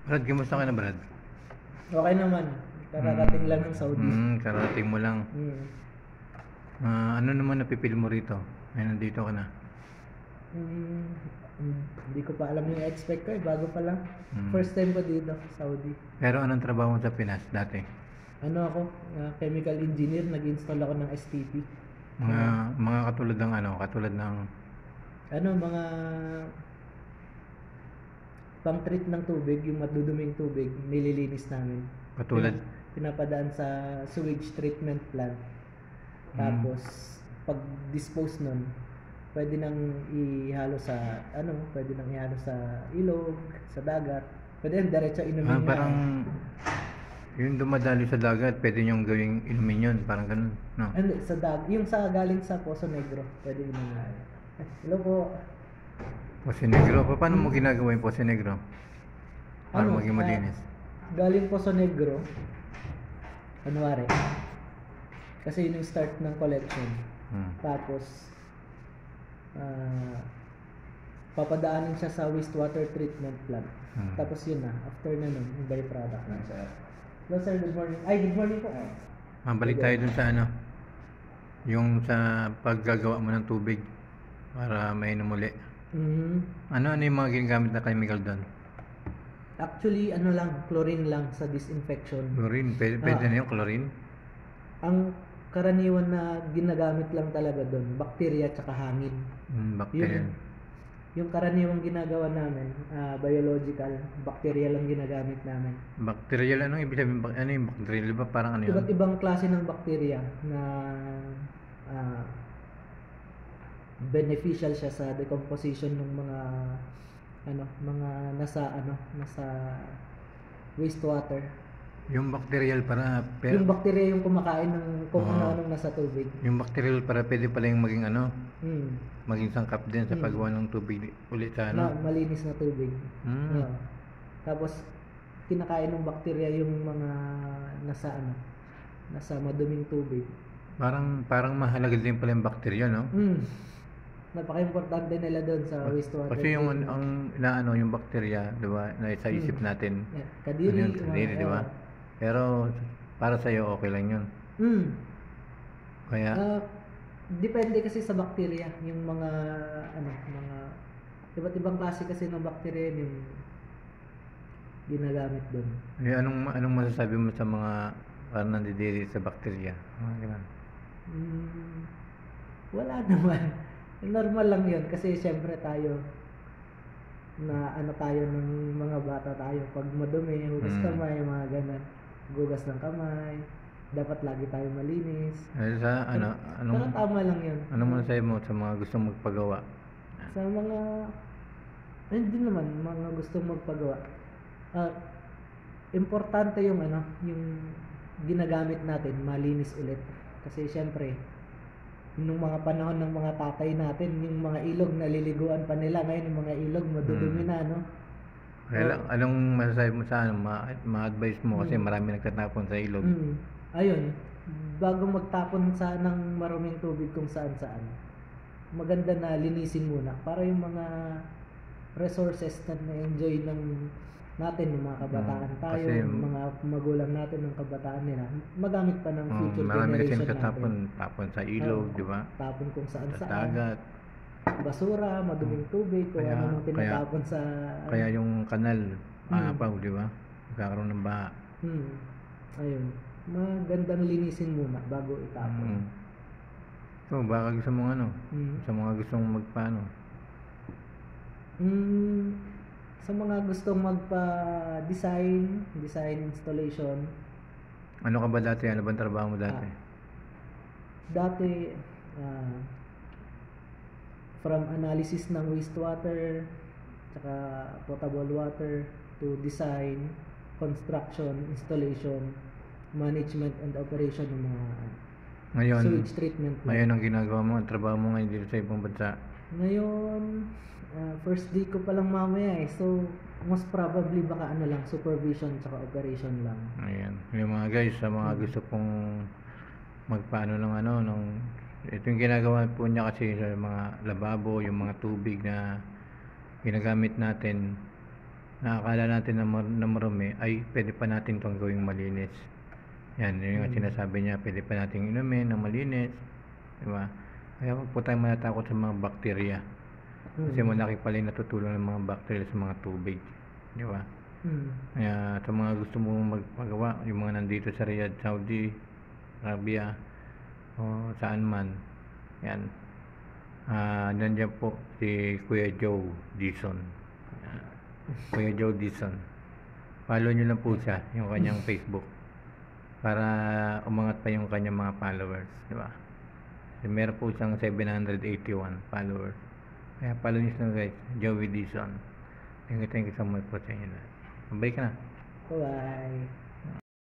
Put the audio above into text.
Brad, kamusta ka na, Brad? Okay naman. Kararating lang ng Saudi. Karating mo lang. Mm. Ano naman napipil mo rito? Ay, nandito ka na. Mm, Hindi ko pa alam yung expect ko bago pa lang. Mm. First time ko dito, Saudi. Pero anong trabaho mo sa Pinas dati? Ano ako? Chemical engineer, nag-install ako ng STP. Mga katulad ng katulad ng Mga pang-treat ng tubig, yung maduduming tubig, nililinis namin. katulad Pinapadaan sa sewage treatment plant. Tapos, pag-dispose nun, pwede nang ihalo sa ilog, sa dagat. Pwede nang diretso inumin parang yung dumadali sa dagat, pwede niyong gawing inumin yun, parang ganun, no? Hindi, yung sa galing sa Poso Negro, pwede inumin. Hello po. Poso Negro, paano mo ginagawa yung Poso Negro? Para maging malinis. Galing Poso Negro, kunwari, kasi yun yung start ng collection. Tapos, papadaanin siya sa wastewater treatment plant. Tapos yun na, after na nun, yung byproduct na siya. Hello sir, good morning. Ay, good morning po. Balik tayo dun sa yung sa paggagawa mo ng tubig para mainom uli. Ano yung mga ginagamit na chemical doon? Actually, chlorine lang sa disinfection. Chlorine? Pwede na yung chlorine? Ang karaniwan na ginagamit lang talaga doon, bacteria tsaka hangin. Bacteria. Yung karaniwang ginagawa namin, biological, bacteria lang ginagamit namin. Bacterial, anong ibig sabihin? Ano yung bacterial? Ba parang ano yun? Iba't ibang klase ng bacteria na beneficial siya sa decomposition ng mga nasa wastewater. Yung bacterial Yung bacteria yung kumakain ng kung ano-anong nasa tubig. Yung bacterial pwede pala yung maging maging sangkap din sa paggawa ng tubig ulit sa malinis na tubig. Tapos kinakain ng bacteria yung mga nasa maduming tubig. Parang mahalaga din pala yung bacteria, no? Napaka-importante nila doon sa wastewater. Kasi yung yung bacteria, 'di ba, na sa isip natin. Kadiri, di ba? Pero para sa iyo okay lang 'yun. Kaya depende kasi sa bacteria, yung mga iba't ibang klase kasi ng bacteria yung ginagamit doon. Anong masasabi mo sa mga parang nandidiri sa bacteria? Wala naman. Normal lang 'yun kasi syempre tayo tayo ng mga bata tayo, pag madumi, hugas kamay, mga ganun. Gugas ng kamay, dapat lagi tayo malinis. Tama lang 'yun. Anong masasabi mo sa mga gustong magpagawa? Sa mga hindi naman mga gustong magpagawa. Importante yung yung ginagamit natin malinis ulit. Kasi syempre nung mga panahon ng mga tatay natin, yung mga ilog naliliguan pa nila, ngayon yung mga ilog madudumi na, no? Kaya anong masasabi mo sa ma-advise mo kasi marami nagtatapon sa ilog? Ayun, bago magtapon ng maruming tubig kung saan-saan, maganda na linisin muna para yung mga resources na na-enjoy natin, yung mga kabataan tayo, yung mga magulang natin ng kabataan nila, magamit pa ng future generation natin. Tapon sa ilog, di ba? Tapon kung saan-saan. Sa dagat. Basura, maduming tubig, kung ano tinatapon sa... Kaya yung kanal, maapaw, di ba? Magkakaroon ng baha. Ayun. Magandang linisin muna bago itapon. So, baka gusto mong sa mga gustong magpaano? Sa mga gustong magpa-design installation. Ano ka ba dati? Ano bang trabaho mo dati? Dati, from analysis ng wastewater, tsaka potable water, to design, construction, installation, management and operation ng mga sewage treatment. Ngayon ang ginagawa mo, ang trabaho mo ngayon dito sa ibang bansa? Ngayon, first day ko pa lang mamaya so most probably baka supervision tsaka operation lang. Ayan, yung mga guys, sa mga gusto pong magpaano ito yung ginagawa po niya kasi sa mga lababo, yung mga tubig na ginagamit natin nakakala natin na marumi, ay pwede pa natin itong gawing malinis. Yan, yun yung sinasabi niya, pwede pa natin inumin na malinis. Diba? Kaya huwag po tayong matatakot sa mga bakterya. Kasi malaki pala yung natutulong ng mga bakterya sa mga tubig. Diba? Kaya sa mga gusto mong magpagawa, yung mga nandito sa Riyadh, Saudi Arabia, o saan man, yan. Nandiyan po si Kuya Joe Dizon. Kuya Joe Dizon. Follow nyo lang po siya, yung kanyang Facebook. Para umangat pa yung kanyang mga followers. Diba? Meron po siyang 781 followers. Kaya follow nyo siya guys, Joey Dizon. Thank you so much po sa inyo. Bye ka na. Bye.